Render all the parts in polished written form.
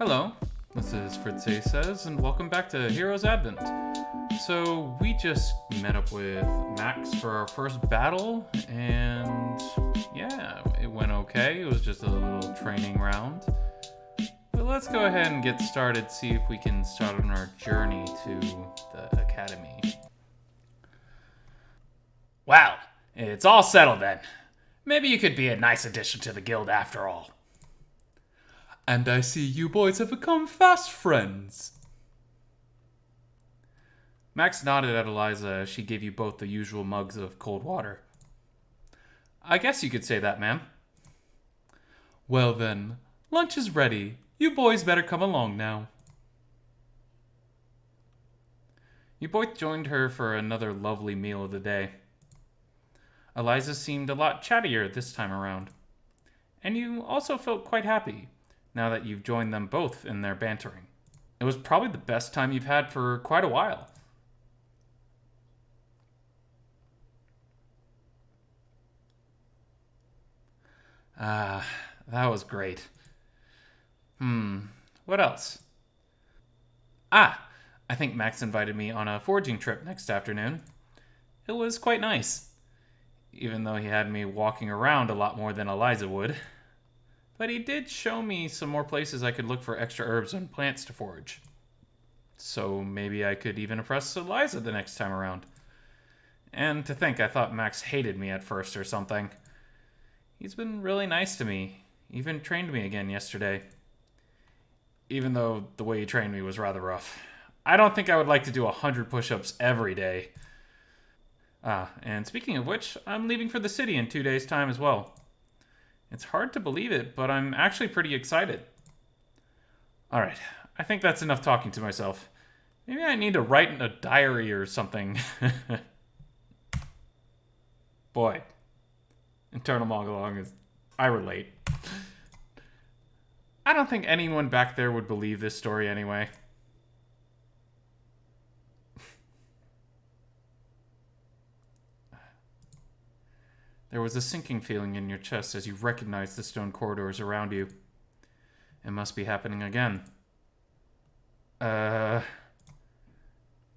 Hello, this is Fritz-Ay says, and welcome back to Heroes Advent. So, we just met up with Max for our first battle, and yeah, it went okay. It was just a little training round. But let's go ahead and get started, see if we can start on our journey to the academy. Well, it's all settled then. Maybe you could be a nice addition to the guild after all. And I see you boys have become fast friends. Max nodded at Alisa as she gave you both the usual mugs of cold water. I guess you could say that, ma'am. Well then, lunch is ready. You boys better come along now. You both joined her for another lovely meal of the day. Alisa seemed a lot chattier this time around. And you also felt quite happy, now that you've joined them both in their bantering. It was probably the best time you've had for quite a while. That was great. What else? I think Max invited me on a foraging trip next afternoon. It was quite nice, even though he had me walking around a lot more than Alisa would. But he did show me some more places I could look for extra herbs and plants to forage. So maybe I could even impress Alisa the next time around. And to think I thought Max hated me at first or something. He's been really nice to me, even trained me again yesterday. Even though the way he trained me was rather rough. I don't think I would like to do 100 push-ups every day. And speaking of which, I'm leaving for the city in 2 days' time as well. It's hard to believe it, but I'm actually pretty excited. Alright, I think that's enough talking to myself. Maybe I need to write in a diary or something. Boy, internal monologue is... I relate. I don't think anyone back there would believe this story anyway. There was a sinking feeling in your chest as you recognized the stone corridors around you. It must be happening again.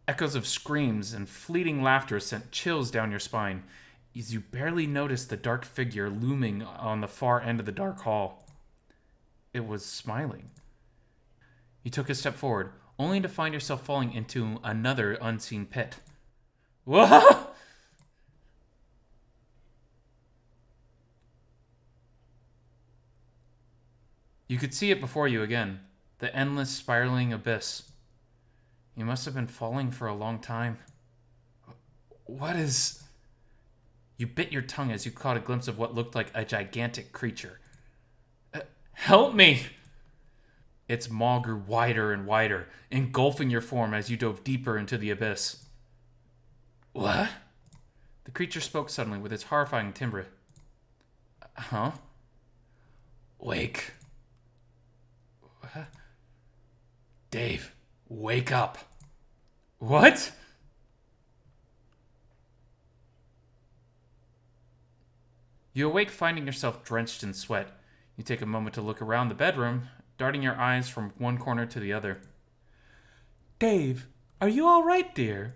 Echoes of screams and fleeting laughter sent chills down your spine as you barely noticed the dark figure looming on the far end of the dark hall. It was smiling. You took a step forward, only to find yourself falling into another unseen pit. Whoa! You could see it before you again, the endless spiraling abyss. You must have been falling for a long time. What is... You bit your tongue as you caught a glimpse of what looked like a gigantic creature. Help me! Its maw grew wider and wider, engulfing your form as you dove deeper into the abyss. What? The creature spoke suddenly with its horrifying timbre. Huh? Wake. Dave, wake up. What? You awake finding yourself drenched in sweat. You take a moment to look around the bedroom, darting your eyes from one corner to the other. Dave, are you all right, dear?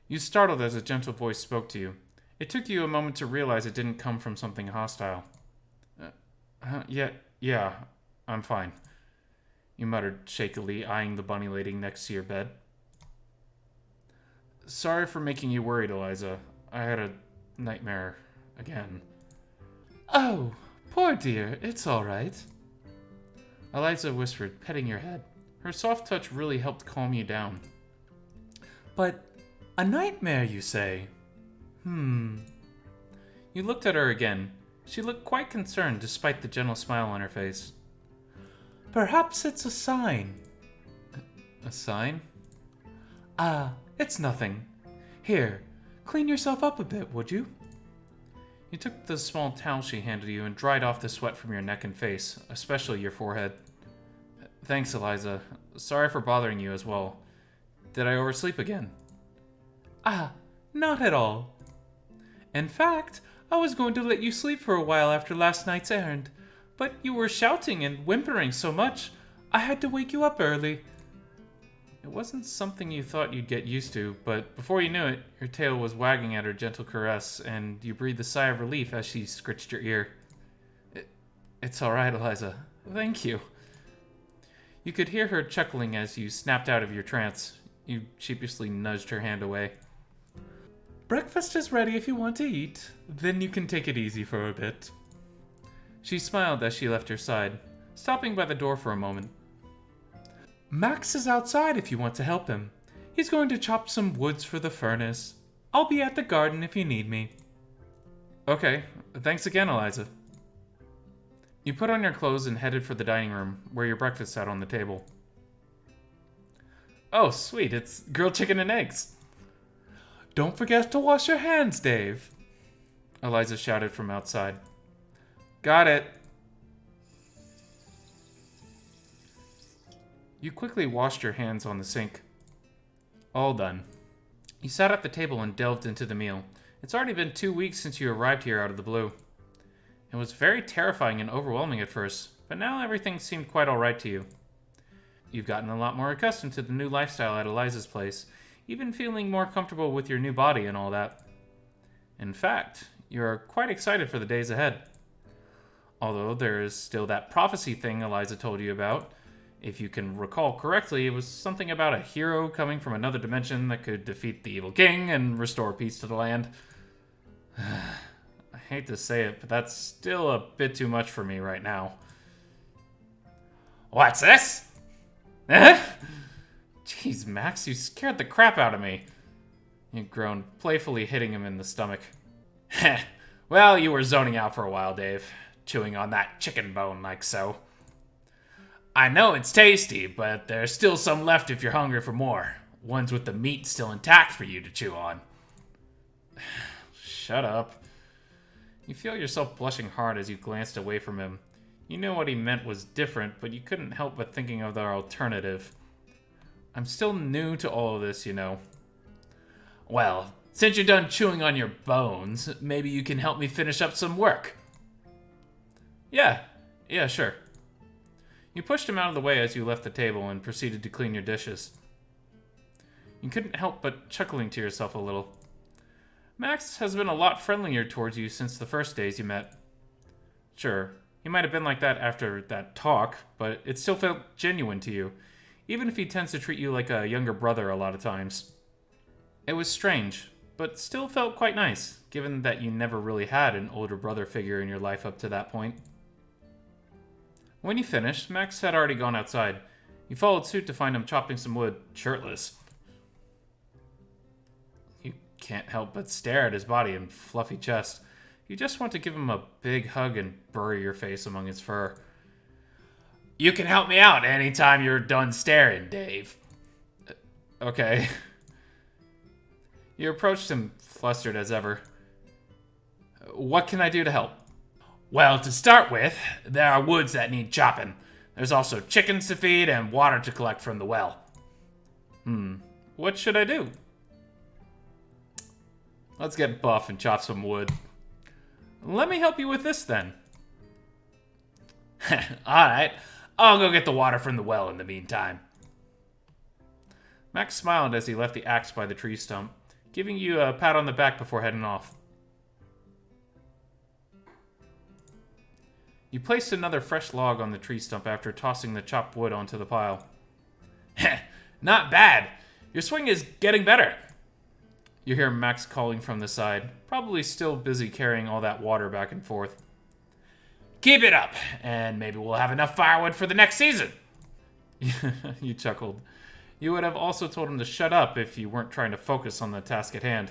You startled as a gentle voice spoke to you. It took you a moment to realize it didn't come from something hostile. Yeah, I'm fine. You muttered shakily, eyeing the bunny lady next to your bed. Sorry for making you worried, Alisa. I had a nightmare again. Oh, poor dear, it's all right. Alisa whispered, petting your head. Her soft touch really helped calm you down. But a nightmare, you say? You looked at her again. She looked quite concerned despite the gentle smile on her face. Perhaps it's a sign. A sign? It's nothing. Here, clean yourself up a bit, would you? You took the small towel she handed you and dried off the sweat from your neck and face, especially your forehead. Thanks, Alisa. Sorry for bothering you as well. Did I oversleep again? Not at all. In fact, I was going to let you sleep for a while after last night's errand, but you were shouting and whimpering so much, I had to wake you up early. It wasn't something you thought you'd get used to, but before you knew it, your tail was wagging at her gentle caress, and you breathed a sigh of relief as she scritched your ear. It's all right, Eliza. Thank you. You could hear her chuckling as you snapped out of your trance. You sheepishly nudged her hand away. Breakfast is ready if you want to eat. Then you can take it easy for a bit. She smiled as she left her side, stopping by the door for a moment. Max is outside if you want to help him. He's going to chop some woods for the furnace. I'll be at the garden if you need me. Okay, thanks again, Eliza. You put on your clothes and headed for the dining room, where your breakfast sat on the table. Oh, sweet, it's grilled chicken and eggs. Don't forget to wash your hands, Dave. Eliza shouted from outside. Got it. You quickly washed your hands on the sink. All done. You sat at the table and delved into the meal. It's already been 2 weeks since you arrived here out of the blue. It was very terrifying and overwhelming at first, but now everything seemed quite alright to you. You've gotten a lot more accustomed to the new lifestyle at Eliza's place, even feeling more comfortable with your new body and all that. In fact, you're quite excited for the days ahead. Although there is still that prophecy thing Eliza told you about. If you can recall correctly, it was something about a hero coming from another dimension that could defeat the evil king and restore peace to the land. I hate to say it, but that's still a bit too much for me right now. What's this? Eh? Jeez, Max, you scared the crap out of me. You groaned, playfully hitting him in the stomach. Heh. Well, you were zoning out for a while, Dave. Chewing on that chicken bone like so. I know it's tasty, but there's still some left if you're hungry for more. Ones with the meat still intact for you to chew on. Shut up. You feel yourself blushing hard as you glanced away from him. You knew what he meant was different, but you couldn't help but thinking of the alternative. I'm still new to all of this, you know. Well, since you're done chewing on your bones, maybe you can help me finish up some work. Yeah, sure. You pushed him out of the way as you left the table and proceeded to clean your dishes. You couldn't help but chuckling to yourself a little. Max has been a lot friendlier towards you since the first days you met. Sure, he might have been like that after that talk, but it still felt genuine to you, even if he tends to treat you like a younger brother a lot of times. It was strange, but still felt quite nice, given that you never really had an older brother figure in your life up to that point. When you finished, Max had already gone outside. You followed suit to find him chopping some wood, shirtless. You can't help but stare at his body and fluffy chest. You just want to give him a big hug and bury your face among his fur. You can help me out anytime you're done staring, Dave. Okay. You approached him, flustered as ever. What can I do to help? Well, to start with, there are woods that need chopping. There's also chickens to feed and water to collect from the well. What should I do? Let's get buff and chop some wood. Let me help you with this, then. Alright, I'll go get the water from the well in the meantime. Max smiled as he left the axe by the tree stump, giving you a pat on the back before heading off. You placed another fresh log on the tree stump after tossing the chopped wood onto the pile. Not bad. Your swing is getting better. You hear Max calling from the side, probably still busy carrying all that water back and forth. Keep it up, and maybe we'll have enough firewood for the next season. You chuckled. You would have also told him to shut up if you weren't trying to focus on the task at hand.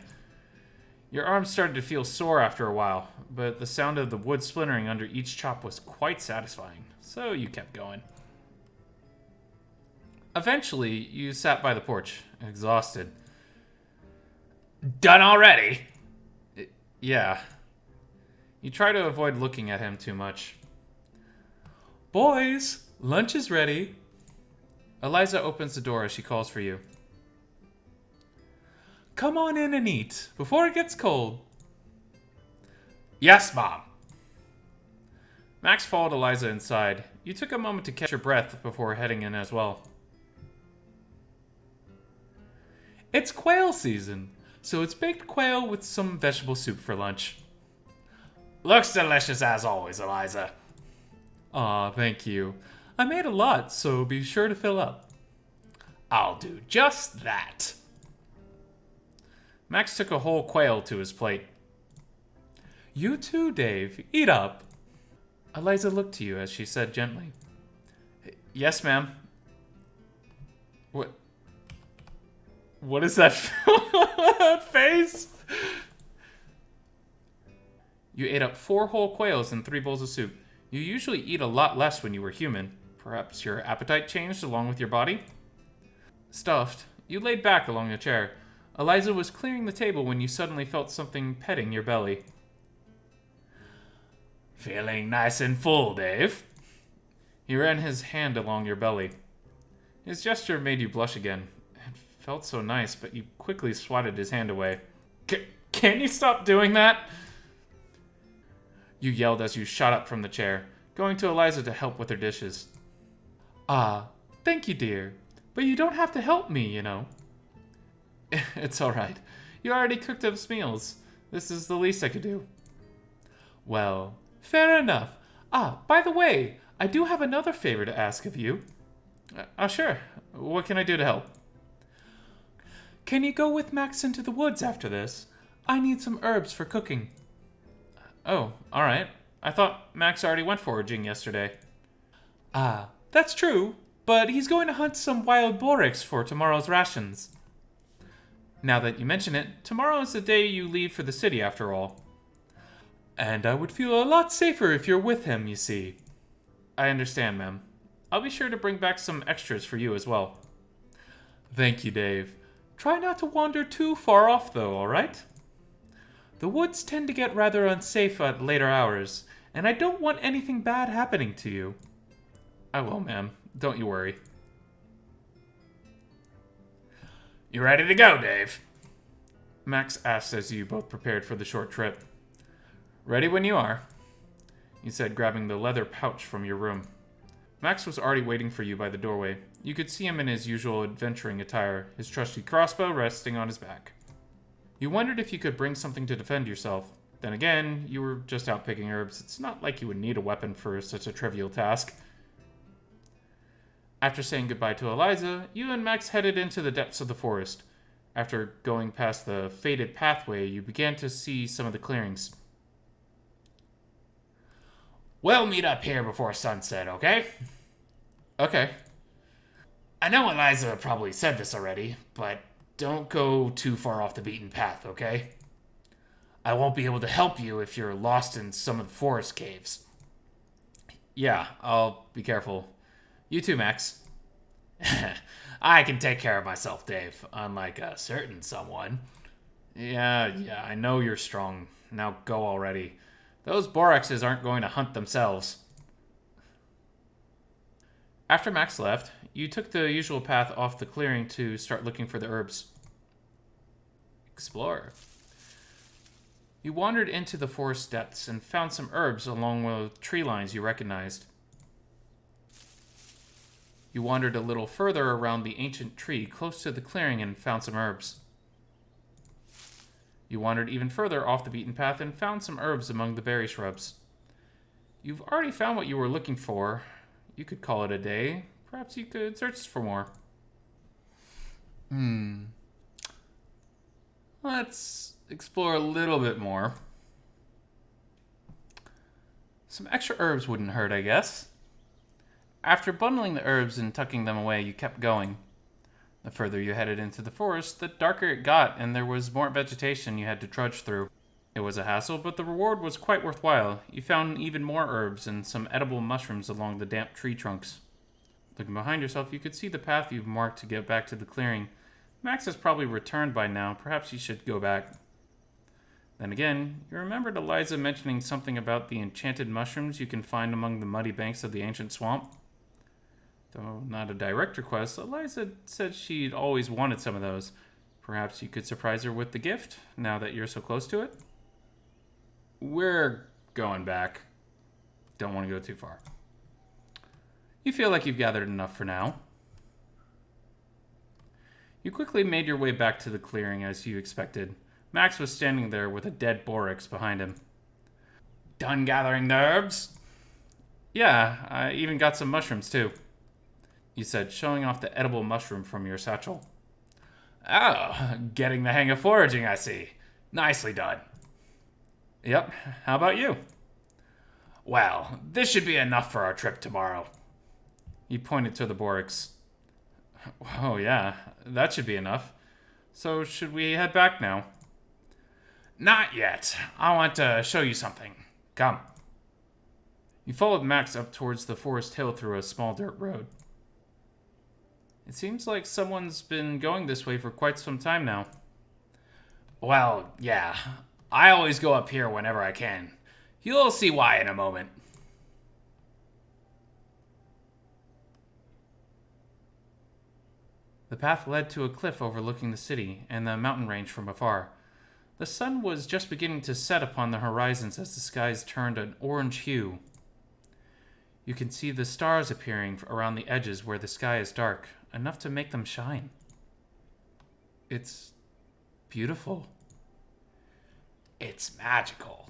Your arms started to feel sore after a while, but the sound of the wood splintering under each chop was quite satisfying, so you kept going. Eventually, you sat by the porch, exhausted. Done already? Yeah. You try to avoid looking at him too much. Boys, lunch is ready. Eliza opens the door as she calls for you. Come on in and eat, before it gets cold. Yes, Mom. Max followed Eliza inside. You took a moment to catch your breath before heading in as well. It's quail season, so it's baked quail with some vegetable soup for lunch. Looks delicious as always, Eliza. Aw, thank you. I made a lot, so be sure to fill up. I'll do just that. Max took a whole quail to his plate. You too, Dave. Eat up. Eliza looked to you as she said gently, "Yes, ma'am." What is that face? You ate up 4 whole quails and 3 bowls of soup. You usually eat a lot less when you were human. Perhaps your appetite changed along with your body? Stuffed, you laid back along a chair. Eliza was clearing the table when you suddenly felt something petting your belly. Feeling nice and full, Dave? He ran his hand along your belly. His gesture made you blush again. It felt so nice, but you quickly swatted his hand away. Can you stop doing that? You yelled as you shot up from the chair, going to Eliza to help with her dishes. Ah, thank you, dear. But you don't have to help me, you know. It's alright. You already cooked us meals. This is the least I could do. Well, fair enough. Ah, by the way, I do have another favor to ask of you. Sure. What can I do to help? Can you go with Max into the woods after this? I need some herbs for cooking. Oh, alright. I thought Max already went foraging yesterday. Ah, that's true, but he's going to hunt some wild borax for tomorrow's rations. Now that you mention it, tomorrow is the day you leave for the city after all. And I would feel a lot safer if you're with him, you see. I understand, ma'am. I'll be sure to bring back some extras for you as well. Thank you, Dave. Try not to wander too far off, though, alright? The woods tend to get rather unsafe at later hours, and I don't want anything bad happening to you. I will, ma'am. Don't you worry. You ready to go, Dave? Max asked as you both prepared for the short trip. Ready when you are, you said, grabbing the leather pouch from your room. Max was already waiting for you by the doorway. You could see him in his usual adventuring attire, his trusty crossbow resting on his back. You wondered if you could bring something to defend yourself. Then again, you were just out picking herbs. It's not like you would need a weapon for such a trivial task. After saying goodbye to Eliza, you and Max headed into the depths of the forest. After going past the faded pathway, you began to see some of the clearings. We'll meet up here before sunset, okay? Okay. I know Eliza probably said this already, but don't go too far off the beaten path, okay? I won't be able to help you if you're lost in some of the forest caves. Yeah, I'll be careful. You too, Max. I can take care of myself, Dave, unlike a certain someone. Yeah, I know you're strong. Now go already. Those boraxes aren't going to hunt themselves. After Max left, you took the usual path off the clearing to start looking for the herbs. Explore. You wandered into the forest depths and found some herbs along with tree lines you recognized. You wandered a little further around the ancient tree close to the clearing and found some herbs. You wandered even further off the beaten path and found some herbs among the berry shrubs. You've already found what you were looking for. You could call it a day. Perhaps you could search for more. Let's explore a little bit more. Some extra herbs wouldn't hurt, I guess. After bundling the herbs and tucking them away, you kept going. The further you headed into the forest, the darker it got, and there was more vegetation you had to trudge through. It was a hassle, but the reward was quite worthwhile. You found even more herbs and some edible mushrooms along the damp tree trunks. Looking behind yourself, you could see the path you've marked to get back to the clearing. Max has probably returned by now. Perhaps you should go back. Then again, you remembered Eliza mentioning something about the enchanted mushrooms you can find among the muddy banks of the ancient swamp. Though not a direct request, Eliza said she'd always wanted some of those. Perhaps you could surprise her with the gift, now that you're so close to it? We're going back. Don't want to go too far. You feel like you've gathered enough for now. You quickly made your way back to the clearing as you expected. Max was standing there with a dead Boryx behind him. Done gathering the herbs? Yeah, I even got some mushrooms too, you said, showing off the edible mushroom from your satchel. Oh, getting the hang of foraging, I see. Nicely done. Yep, how about you? Well, this should be enough for our trip tomorrow. He pointed to the Boryx. Oh yeah, that should be enough. So should we head back now? Not yet. I want to show you something. Come. You followed Max up towards the forest hill through a small dirt road. It seems like someone's been going this way for quite some time now. Well, yeah. I always go up here whenever I can. You'll see why in a moment. The path led to a cliff overlooking the city and the mountain range from afar. The sun was just beginning to set upon the horizons as the skies turned an orange hue. You can see the stars appearing around the edges where the sky is dark, enough to make them shine. It's beautiful. It's magical.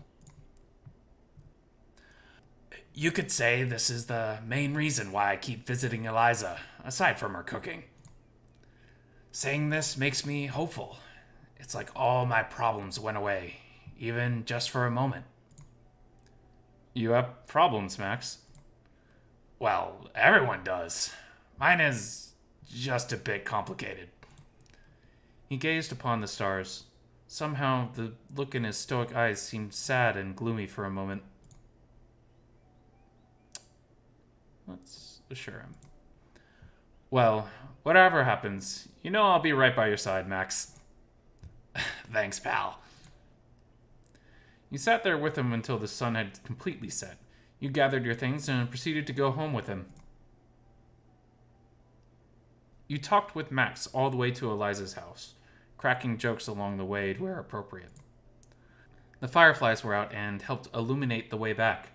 You could say this is the main reason why I keep visiting Eliza, aside from her cooking. Saying this makes me hopeful. It's like all my problems went away, even just for a moment. You have problems, Max. Well, everyone does. Mine is just a bit complicated. He gazed upon the stars. Somehow, the look in his stoic eyes seemed sad and gloomy for a moment. Let's assure him. Well, whatever happens, you know I'll be right by your side, Max. Thanks, pal. You sat there with him until the sun had completely set. You gathered your things and proceeded to go home with him. You talked with Max all the way to Eliza's house, cracking jokes along the way where appropriate. The fireflies were out and helped illuminate the way back.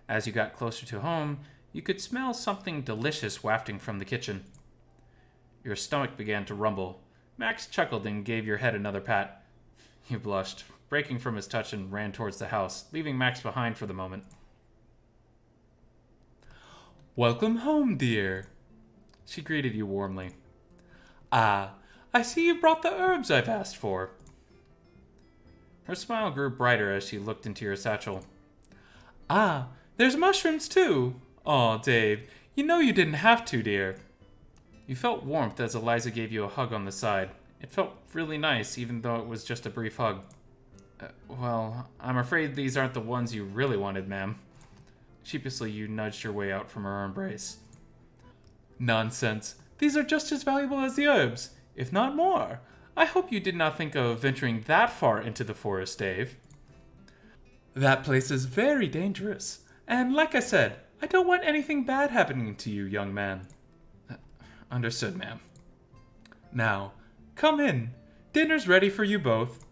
As you got closer to home, you could smell something delicious wafting from the kitchen. Your stomach began to rumble. Max chuckled and gave your head another pat. You blushed, breaking from his touch, and ran towards the house, leaving Max behind for the moment. Welcome home, dear. She greeted you warmly. Ah, I see you brought the herbs I've asked for. Her smile grew brighter as she looked into your satchel. Ah, there's mushrooms too. Aw, Dave, you know you didn't have to, dear. You felt warmth as Eliza gave you a hug on the side. It felt really nice, even though it was just a brief hug. Well, I'm afraid these aren't the ones you really wanted, ma'am. Sheepishly, you nudged your way out from her embrace. Nonsense. These are just as valuable as the herbs, if not more. I hope you did not think of venturing that far into the forest, Dave. That place is very dangerous, and like I said, I don't want anything bad happening to you, young man. Understood, ma'am. Now, come in. Dinner's ready for you both.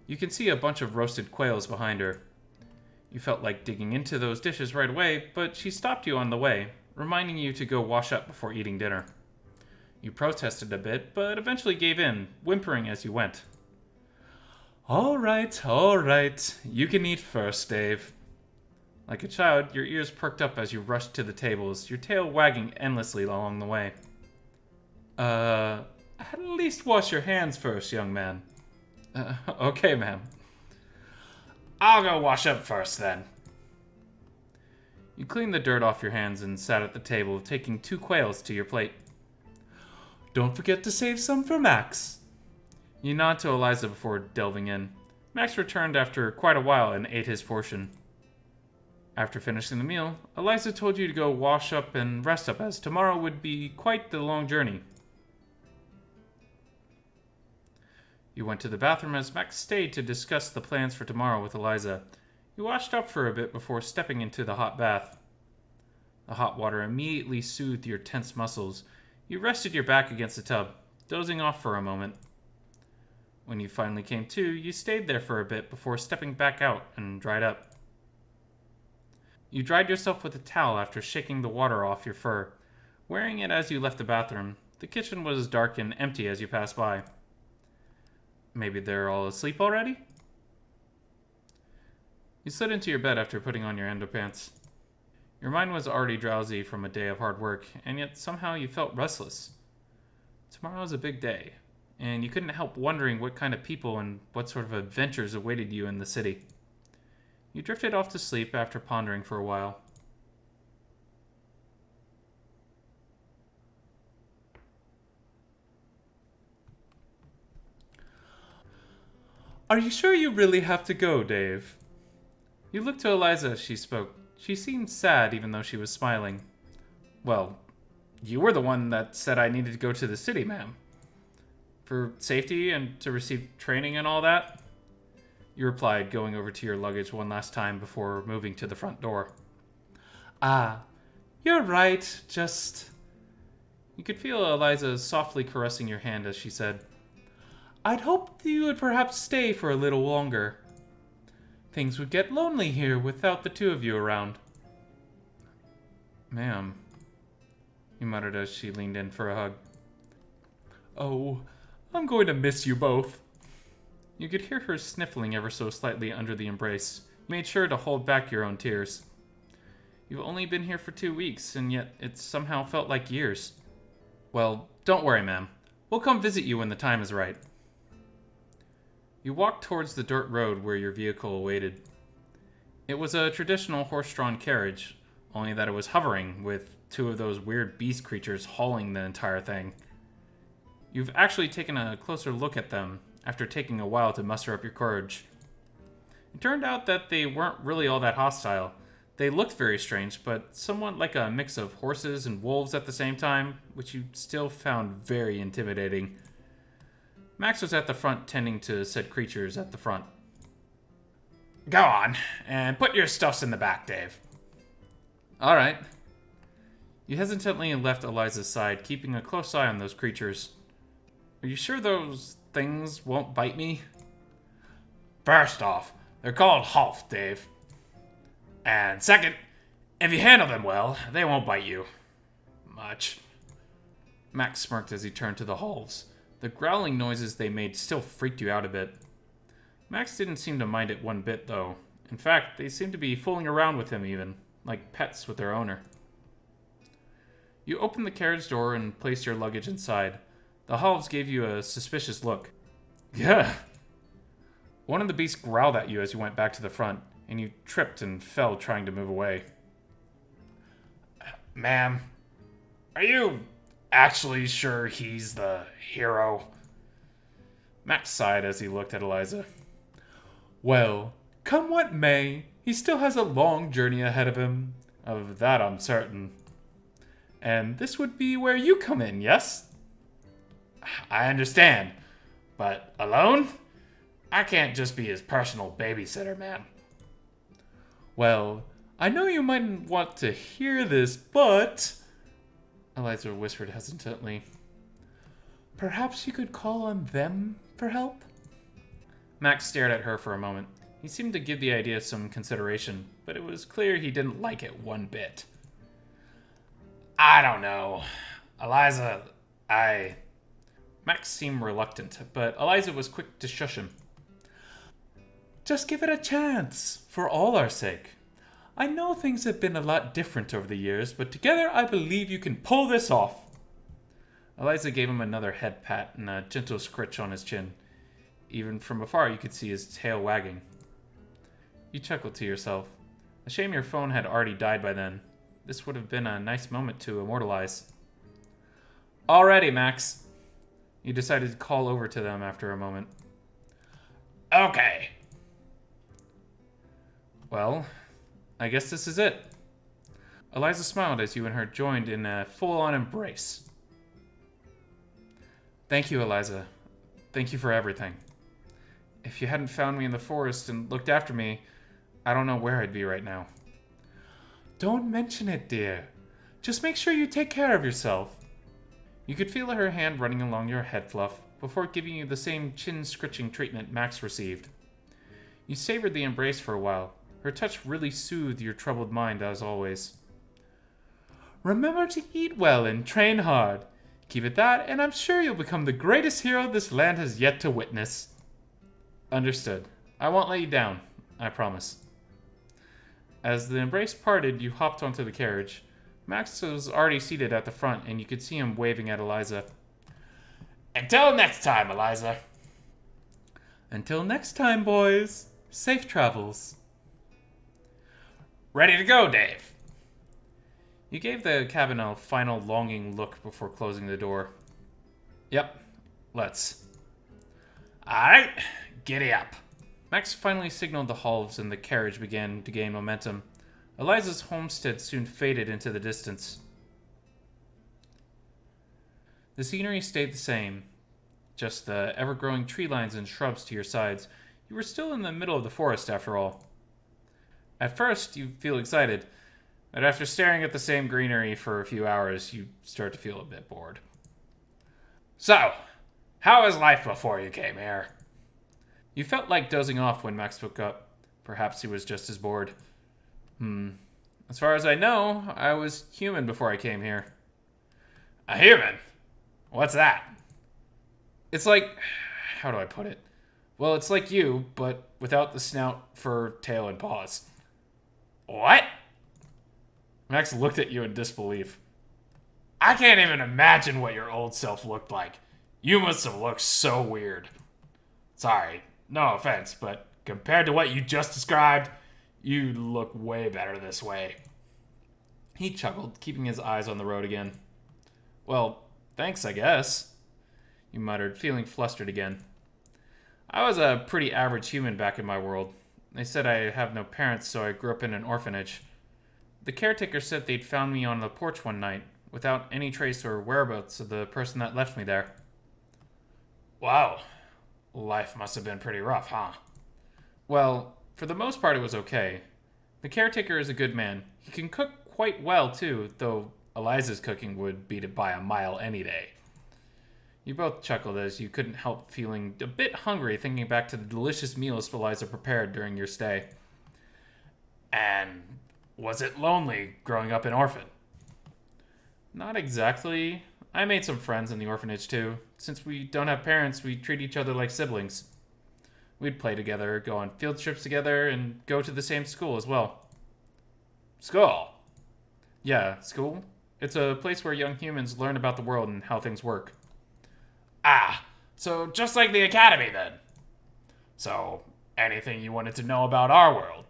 You can see a bunch of roasted quails behind her. You felt like digging into those dishes right away, but she stopped you on the way, reminding you to go wash up before eating dinner. You protested a bit, but eventually gave in, whimpering as you went. All right. You can eat first, Dave. Like a child, your ears perked up as you rushed to the tables, your tail wagging endlessly along the way. At least wash your hands first, young man. Okay, ma'am. I'll go wash up first, then. You cleaned the dirt off your hands and sat at the table, taking 2 quails to your plate. Don't forget to save some for Max. You nod to Eliza before delving in. Max returned after quite a while and ate his portion. After finishing the meal, Eliza told you to go wash up and rest up, as tomorrow would be quite the long journey. You went to the bathroom as Max stayed to discuss the plans for tomorrow with Eliza. You washed up for a bit before stepping into the hot bath. The hot water immediately soothed your tense muscles. You rested your back against the tub, dozing off for a moment. When you finally came to, you stayed there for a bit before stepping back out and dried up. You dried yourself with a towel after shaking the water off your fur, wearing it as you left the bathroom. The kitchen was dark and empty as you passed by. Maybe they're all asleep already? You slid into your bed after putting on your underpants. Your mind was already drowsy from a day of hard work, and yet somehow you felt restless. Tomorrow is a big day, and you couldn't help wondering what kind of people and what sort of adventures awaited you in the city. You drifted off to sleep after pondering for a while. Are you sure you really have to go, Dave? You looked to Alisa as she spoke. She seemed sad even though she was smiling. Well, you were the one that said I needed to go to the city, ma'am. For safety and to receive training and all that? You replied, going over to your luggage one last time before moving to the front door. Ah, you're right, just... You could feel Alisa softly caressing your hand as she said, I'd hoped you would perhaps stay for a little longer. Things would get lonely here without the two of you around. Ma'am, he muttered as she leaned in for a hug. Oh, I'm going to miss you both. You could hear her sniffling ever so slightly under the embrace. You made sure to hold back your own tears. You've only been here for 2 weeks, and yet it somehow felt like years. Well, don't worry, ma'am. We'll come visit you when the time is right. You walked towards the dirt road where your vehicle awaited. It was a traditional horse-drawn carriage, only that it was hovering, with two of those weird beast creatures hauling the entire thing. You've actually taken a closer look at them, after taking a while to muster up your courage. It turned out that they weren't really all that hostile. They looked very strange, but somewhat like a mix of horses and wolves at the same time, which you still found very intimidating. Max was at the front tending to said creatures at the front. Go on, and put your stuffs in the back, Dave. Alright. You hesitantly left Alisa's side, keeping a close eye on those creatures. Are you sure those things won't bite me? First off, they're called Holf, Dave. And second, if you handle them well, they won't bite you. Much. Max smirked as he turned to the Halves. The growling noises they made still freaked you out a bit. Max didn't seem to mind it one bit, though. In fact, they seemed to be fooling around with him even, like pets with their owner. You opened the carriage door and placed your luggage inside. The Halves gave you a suspicious look. Yeah. One of the beasts growled at you as you went back to the front, and you tripped and fell trying to move away. Ma'am, are you actually sure he's the hero? Max sighed as he looked at Alisa. Well, come what may, he still has a long journey ahead of him. Of that I'm certain. And this would be where you come in, yes? I understand, but alone? I can't just be his personal babysitter, man. Well, I know you mightn't want to hear this, but... Alisa whispered hesitantly. Perhaps you could call on them for help? Max stared at her for a moment. He seemed to give the idea some consideration, but it was clear he didn't like it one bit. I don't know. Alisa, Max seemed reluctant, but Alisa was quick to shush him. Just give it a chance, for all our sake. I know things have been a lot different over the years, but together I believe you can pull this off. Alisa gave him another head pat and a gentle scritch on his chin. Even from afar you could see his tail wagging. You chuckled to yourself. A shame your phone had already died by then. This would have been a nice moment to immortalize. Alrighty, Max. You decided to call over to them after a moment. okay. Well, I guess this is it. Alisa smiled as you and her joined in a full-on embrace. Thank you, Alisa. Thank you for everything. If you hadn't found me in the forest and looked after me, I don't know where I'd be right now. Don't mention it, dear. Just make sure you take care of yourself. You could feel her hand running along your head fluff, before giving you the same chin-scritching treatment Max received. You savored the embrace for a while. Her touch really soothed your troubled mind as always. Remember to eat well and train hard. Keep it that, and I'm sure you'll become the greatest hero this land has yet to witness. Understood. I won't let you down. I promise. As the embrace parted, you hopped onto the carriage. Max was already seated at the front, and you could see him waving at Alisa. Until next time, Alisa. Until next time, boys. Safe travels. Ready to go, Dave. You gave the cabin a final longing look before closing the door. Yep, let's. Alright, giddy up. Max finally signaled the halves and the carriage began to gain momentum. Eliza's homestead soon faded into the distance. The scenery stayed the same. Just the ever-growing tree lines and shrubs to your sides. You were still in the middle of the forest after all. At first, you feel excited, but after staring at the same greenery for a few hours, you start to feel a bit bored. So, how was life before you came here? You felt like dozing off when Max woke up. Perhaps he was just as bored. As far as I know, I was human before I came here. A human? What's that? It's like... how do I put it? Well, it's like you, but without the snout, fur, tail, and paws. What? Max looked at you in disbelief. I can't even imagine what your old self looked like. You must have looked so weird. Sorry, no offense, but compared to what you just described, you look way better this way. He chuckled, keeping his eyes on the road again. Well, thanks, I guess. You muttered, feeling flustered again. I was a pretty average human back in my world. They said I have no parents, so I grew up in an orphanage. The caretaker said they'd found me on the porch one night, without any trace or whereabouts of the person that left me there. Wow. Life must have been pretty rough, huh? Well, for the most part it was okay. The caretaker is a good man. He can cook quite well, too, though Eliza's cooking would beat it by a mile any day. You both chuckled as you couldn't help feeling a bit hungry thinking back to the delicious meals Eliza prepared during your stay. And was it lonely growing up an orphan? Not exactly. I made some friends in the orphanage too. Since we don't have parents, we treat each other like siblings. We'd play together, go on field trips together, and go to the same school as well. School? Yeah, school. It's a place where young humans learn about the world and how things work. Ah, so just like the academy then. So, anything you wanted to know about our world?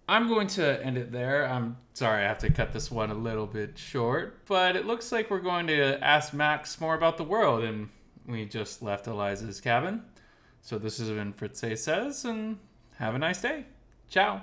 I'm going to end it there. I'm sorry I have to cut this one a little bit short, but it looks like we're going to ask Max more about the world, and we just left Eliza's cabin. So this has been Fritz-Ay Says, and have a nice day. Ciao.